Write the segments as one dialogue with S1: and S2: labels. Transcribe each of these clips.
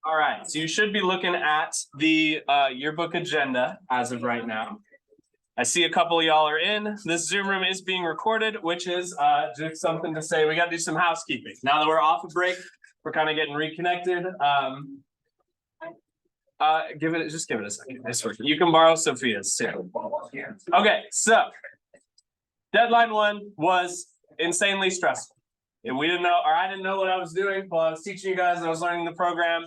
S1: All right, so you should be looking at the yearbook agenda as of right now. I see a couple of y'all are in. This Zoom room is being recorded, which is just something to say. We got to do some housekeeping. Now that we're off a break, we're kind of getting reconnected. Give it a second. It's working. You can borrow Sophia's too. Okay, so deadline 1 was insanely stressful. And we didn't know, or I didn't know what I was doing while I was teaching you guys and I was learning the program.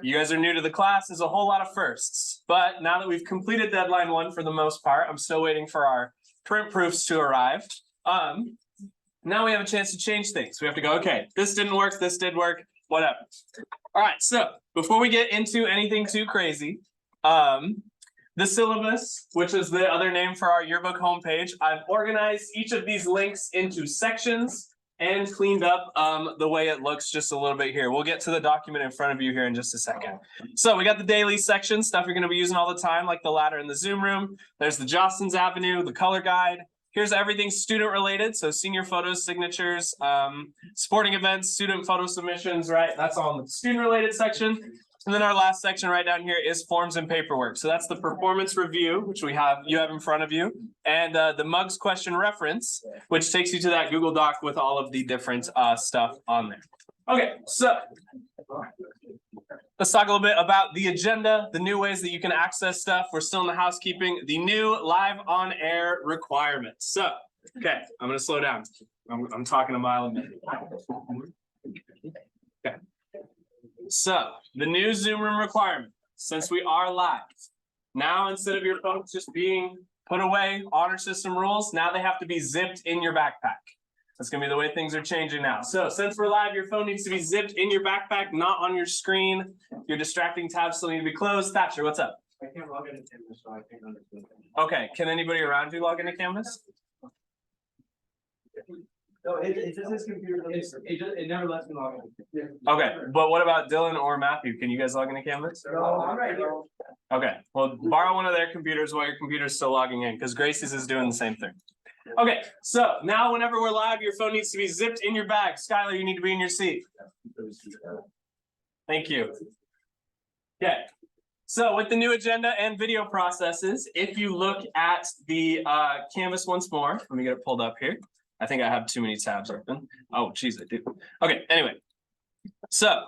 S1: You guys are new to the class. There's a whole lot of firsts. But now that we've completed deadline 1 for the most part, I'm still waiting for our print proofs to arrive. Now we have a chance to change things. We have to go, okay, this didn't work, this did work, whatever. All right, so before we get into anything too crazy, the syllabus, which is the other name for our yearbook homepage, I've organized each of these links into sections and cleaned up the way it looks just a little bit here. We'll get to the document in front of you here in just a second. So we got the daily section, stuff you're going to be using all the time, like the ladder in the Zoom room. There's the Jostens Avenue, the color guide. Here's everything student related. So senior photos, signatures, sporting events, student photo submissions, right? That's all in the student related section. And then our last section right down here is forms and paperwork. So that's the performance review, which you have in front of you, and the Mugs question reference, which takes you to that Google Doc with all of the different stuff on there. Okay, so let's talk a little bit about the agenda, the new ways that you can access stuff. We're still in the housekeeping, the new live on air requirements. So, okay, I'm going to slow down. I'm talking a mile a minute. Okay. So the new Zoom room requirement, since we are live, now instead of your phones just being put away, honor system rules, now they have to be zipped in your backpack. That's gonna be the way things are changing now. So since we're live, your phone needs to be zipped in your backpack, not on your screen. Your distracting tabs still need to be closed. Thatcher, what's up?
S2: I can't log into Canvas, so I can't understand.
S1: Okay, can anybody around you log into Canvas?
S2: No, it just says computer. It never lets me log in.
S1: Okay, but what about Dylan or Matthew? Can you guys log into Canvas?
S2: No, I'm right here.
S1: Okay, well, borrow one of their computers while your computer's still logging in, because Gracie's is doing the same thing. Okay, so now whenever we're live, your phone needs to be zipped in your bag. Skylar, you need to be in your seat. Thank you. Okay, so with the new agenda and video processes, if you look at the Canvas once more, let me get it pulled up here. I think I have too many tabs open. Oh, geez, I do. Okay, anyway. So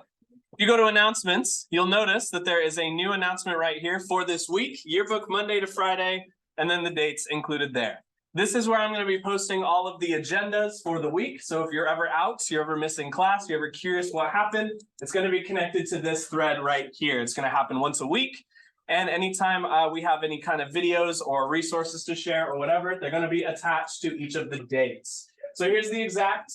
S1: if you go to announcements, you'll notice that there is a new announcement right here for this week, yearbook Monday to Friday, and then the dates included there. This is where I'm going to be posting all of the agendas for the week. So if you're ever out, you're ever missing class, you're ever curious what happened, it's going to be connected to this thread right here. It's going to happen once a week. And anytime we have any kind of videos or resources to share or whatever, they're going to be attached to each of the dates. So here's the exact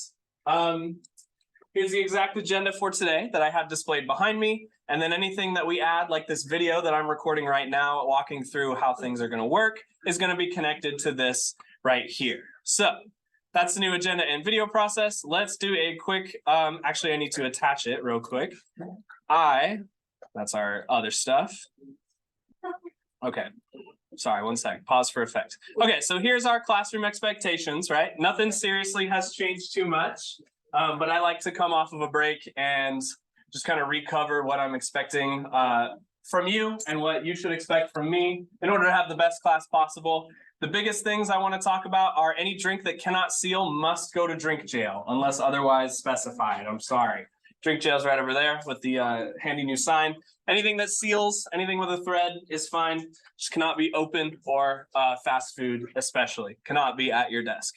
S1: agenda for today that I have displayed behind me. And then anything that we add, like this video that I'm recording right now, walking through how things are going to work, is going to be connected to this right here. So that's the new agenda and video process. Let's do a quick, actually I need to attach it real quick. That's our other stuff. Okay, sorry, one sec, pause for effect. Okay, so here's our classroom expectations, right? Nothing seriously has changed too much, but I like to come off of a break and just kind of recover what I'm expecting from you and what you should expect from me in order to have the best class possible. The biggest things I want to talk about are any drink that cannot seal must go to drink jail unless otherwise specified. I'm sorry. Drink jail's right over there with the handy new sign. Anything that seals, anything with a thread is fine. Just cannot be open or fast food especially. Cannot be at your desk.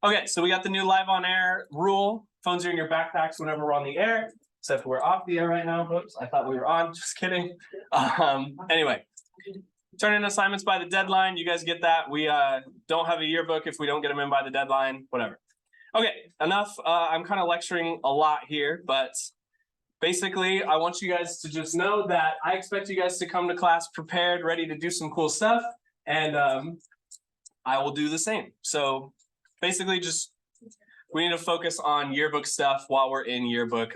S1: Okay, so we got the new live on air rule. Phones are in your backpacks whenever we're on the air, except we're off the air right now. Whoops, I thought we were on, just kidding. Anyway, turn in assignments by the deadline. You guys get that. We don't have a yearbook if we don't get them in by the deadline, whatever. Okay, enough. I'm kind of lecturing a lot here, but basically, I want you guys to just know that I expect you guys to come to class prepared, ready to do some cool stuff, and I will do the same. So basically, we need to focus on yearbook stuff while we're in yearbook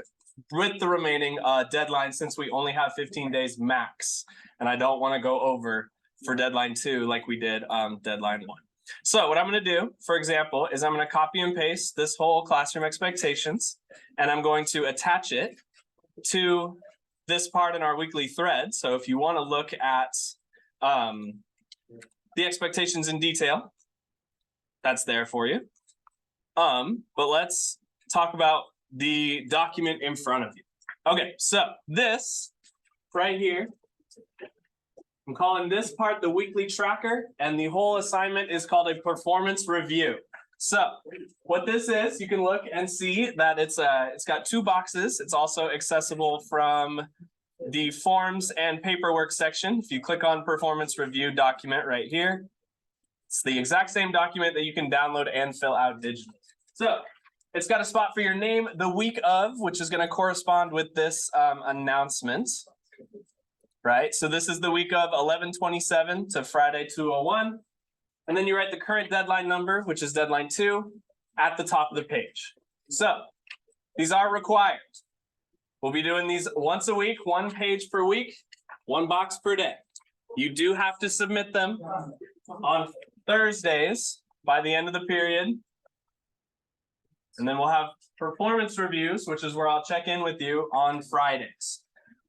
S1: with the remaining deadline, since we only have 15 days max, and I don't want to go over for deadline 2 like we did deadline 1. So what I'm going to do, for example, is I'm going to copy and paste this whole classroom expectations, and I'm going to attach it to this part in our weekly thread. So if you want to look at the expectations in detail, that's there for you. But let's talk about the document in front of you. Okay, so this right here, I'm calling this part the weekly tracker, and the whole assignment is called a performance review. So what this is, you can look and see that it's got 2 boxes. It's also accessible from the forms and paperwork section. If you click on performance review document right here, it's the exact same document that you can download and fill out digitally. So it's got a spot for your name, the week of, which is going to correspond with this announcement. Right, so this is the week of 11/27 to Friday 2/01. And then you write the current deadline number, which is deadline 2, at the top of the page. So these are required. We'll be doing these once a week, 1 page per week, 1 box per day. You do have to submit them on Thursdays by the end of the period. And then we'll have performance reviews, which is where I'll check in with you on Fridays.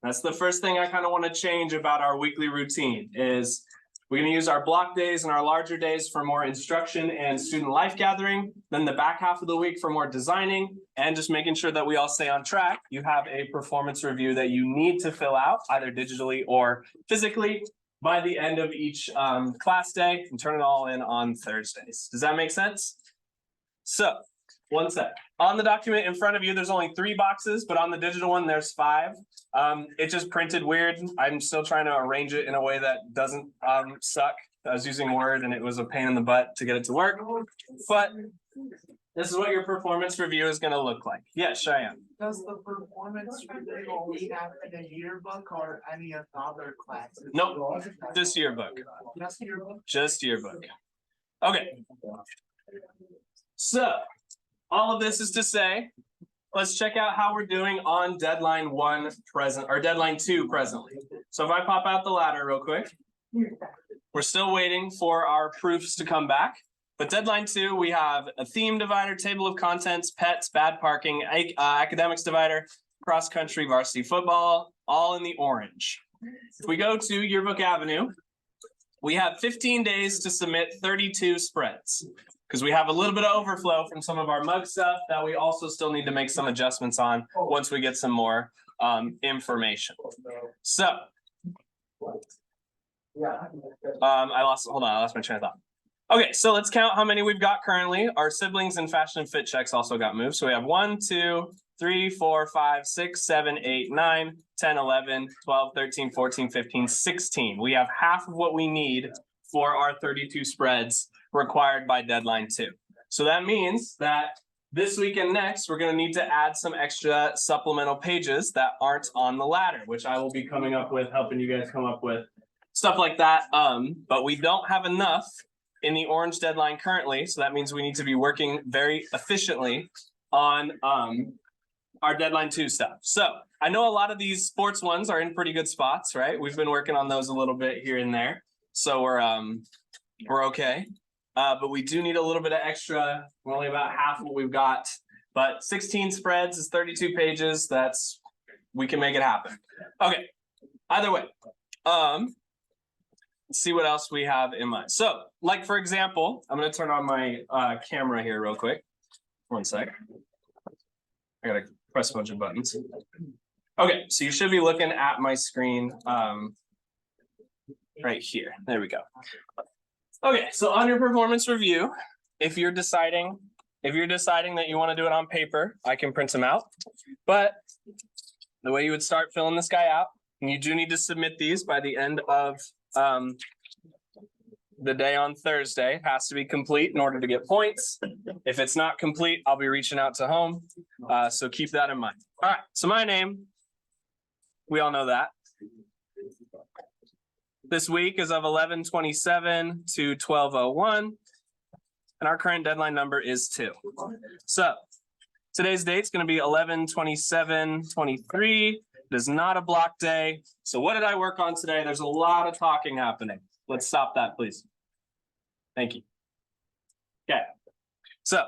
S1: That's the first thing I kind of want to change about our weekly routine is we're going to use our block days and our larger days for more instruction and student life gathering. Then the back half of the week for more designing and just making sure that we all stay on track. You have a performance review that you need to fill out either digitally or physically by the end of each class day and turn it all in on Thursdays. Does that make sense? So one sec. On the document in front of you, there's only 3 boxes, but on the digital one, there's 5. It just printed weird. I'm still trying to arrange it in a way that doesn't suck. I was using Word and it was a pain in the butt to get it to work. But this is what your performance review is going to look like. Yes, Cheyenne.
S3: Does the performance review only happen in a yearbook or any of the other classes?
S1: Nope, just yearbook.
S3: Just yearbook?
S1: Just yearbook. Okay. So all of this is to say, let's check out how we're doing on deadline 1 present or deadline 2 presently. So if I pop out the ladder real quick, we're still waiting for our proofs to come back. But deadline 2, we have a theme divider, table of contents, pets, bad parking, academics divider, cross country, varsity football, all in the orange. If we go to Yearbook Avenue, we have 15 days to submit 32 spreads. Because we have a little bit of overflow from some of our mug stuff that we also still need to make some adjustments on once we get some more information. So I lost my train of thought. Okay, so let's count how many we've got currently. Our siblings and fashion and fit checks also got moved. So we have 1, 2, 3, 4, 5, 6, 7, 8, 9, 10, 11, 12, 13, 14, 15, 16. We have half of what we need for our 32 spreads required by deadline 2. So that means that this week and next, we're going to need to add some extra supplemental pages that aren't on the ladder, which I will be coming up with, helping you guys come up with stuff like that. But we don't have enough in the orange deadline currently. So that means we need to be working very efficiently on our deadline 2 stuff. So I know a lot of these sports ones are in pretty good spots, right? We've been working on those a little bit here and there. So we're okay. But we do need a little bit of extra. We're only about half what we've got, but 16 spreads is 32 pages. We can make it happen. Okay. Either way, let's see what else we have in mind. So like, for example, I'm going to turn on my camera here real quick. 1 sec. I got to press a bunch of buttons. Okay. So you should be looking at my screen right here. There we go. Okay, so on your performance review, if you're deciding that you want to do it on paper, I can print them out. But the way you would start filling this guy out, and you do need to submit these by the end of the day on Thursday. It has to be complete in order to get points. If it's not complete, I'll be reaching out to home. So keep that in mind. All right, so my name, we all know that. This week is of 11/27 to 12/01, and our current deadline number is 2. So today's date is going to be 11/27/23. It is not a block day. So what did I work on today? There's a lot of talking happening. Let's stop that, please. Thank you. Okay. So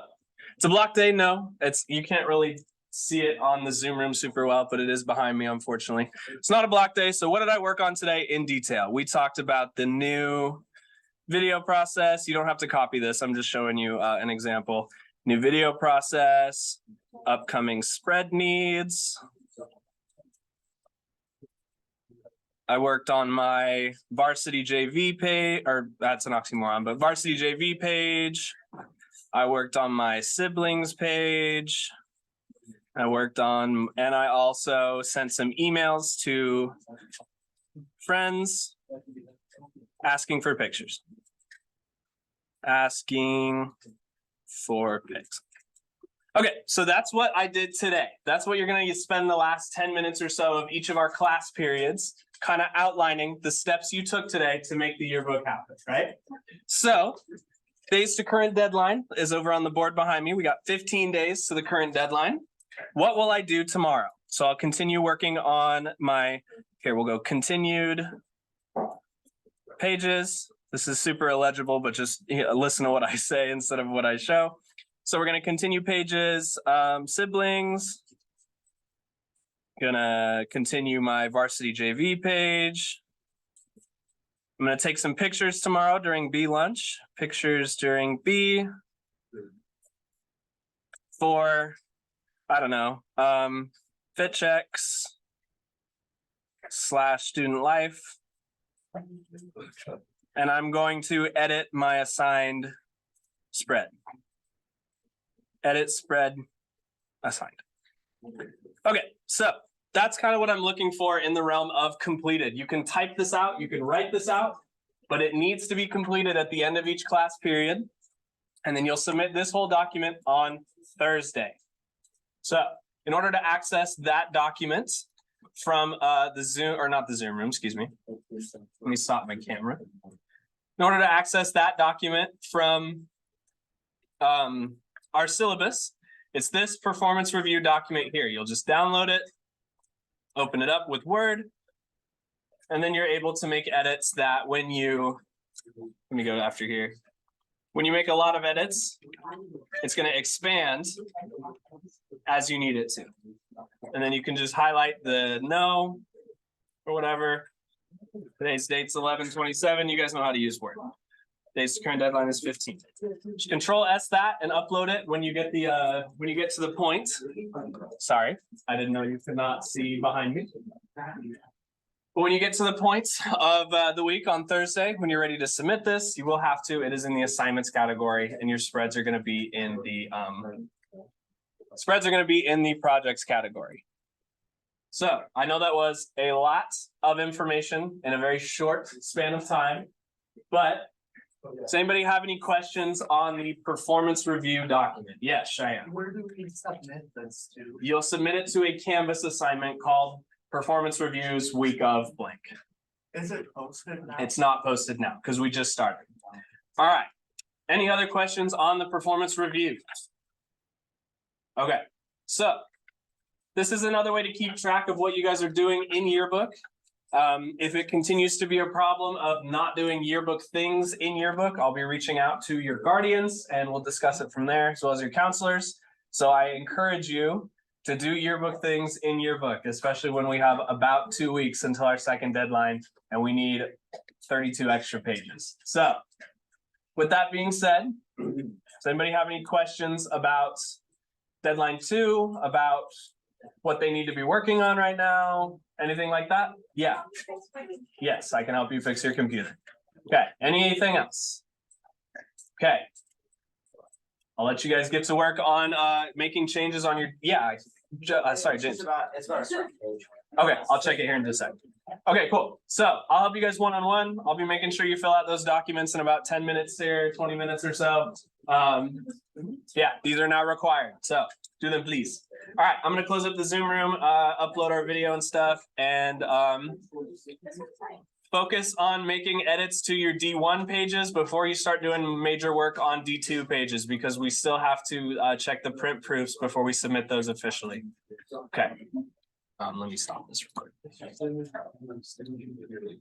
S1: it's a block day. No, you can't really see it on the Zoom room super well, but it is behind me, unfortunately. It's not a block day. So what did I work on today in detail? We talked about the new video process. You don't have to copy this. I'm just showing you an example. New video process, upcoming spread needs. I worked on my varsity JV page, or that's an oxymoron, but varsity JV page. I worked on my siblings page. I worked on, and I also sent some emails to friends asking for pictures. Asking for pics. Okay, so that's what I did today. That's what you're going to spend the last 10 minutes or so of each of our class periods kind of outlining the steps you took today to make the yearbook happen, right? So days to current deadline is over on the board behind me. We got 15 days to the current deadline. What will I do tomorrow? So I'll continue working on my, here we'll go continued pages. This is super illegible, but just listen to what I say instead of what I show. So we're going to continue pages, siblings. Gonna continue my varsity JV page. I'm gonna take some pictures tomorrow during B lunch. Pictures during B. For, I don't know, fit checks / student life. And I'm going to edit my assigned spread. Edit spread assigned. Okay, so that's kind of what I'm looking for in the realm of completed. You can type this out, you can write this out, but it needs to be completed at the end of each class period. And then you'll submit this whole document on Thursday. So in order to access that document from the Zoom, or not the Zoom room, excuse me. Let me stop my camera. In order to access that document from our syllabus, it's this performance review document here. You'll just download it, open it up with Word, and then you're able to make edits that when you, let me go after here. When you make a lot of edits, it's going to expand as you need it to. And then you can just highlight the no or whatever. Today's date's 11/27. You guys know how to use Word. Today's current deadline is 15. Just Control S that and upload it when you get the when you get to the point. Sorry, I didn't know you could not see behind me. But when you get to the point of the week on Thursday, when you're ready to submit this, you will have to. It is in the assignments category, and your spreads are going to be in the projects category. So I know that was a lot of information in a very short span of time, but does anybody have any questions on the performance review document? Yes, Cheyenne.
S3: Where do we submit this to?
S1: You'll submit it to a Canvas assignment called Performance Reviews Week of Blank.
S3: Is it posted now?
S1: It's not posted now because we just started. All right. Any other questions on the performance review? Okay, so this is another way to keep track of what you guys are doing in yearbook. If it continues to be a problem of not doing yearbook things in yearbook, I'll be reaching out to your guardians and we'll discuss it from there, as well as your counselors. So I encourage you to do yearbook things in yearbook, especially when we have about 2 weeks until our second deadline and we need 32 extra pages. So with that being said, does anybody have any questions about deadline 2, about what they need to be working on right now? Anything like that? Yeah. Yes, I can help you fix your computer. Okay, anything else? Okay. I'll let you guys get to work on making changes on your, sorry, James.
S2: It's about a
S1: Okay, I'll check it here in just a second. Okay, cool. So I'll help you guys one-on-one. I'll be making sure you fill out those documents in about 10 minutes here, 20 minutes or so. Yeah, these are now required. So do them, please. All right, I'm gonna close up the Zoom room, upload our video and stuff, and focus on making edits to your D1 pages before you start doing major work on D2 pages, because we still have to check the print proofs before we submit those officially. Okay. Let me stop this real quick.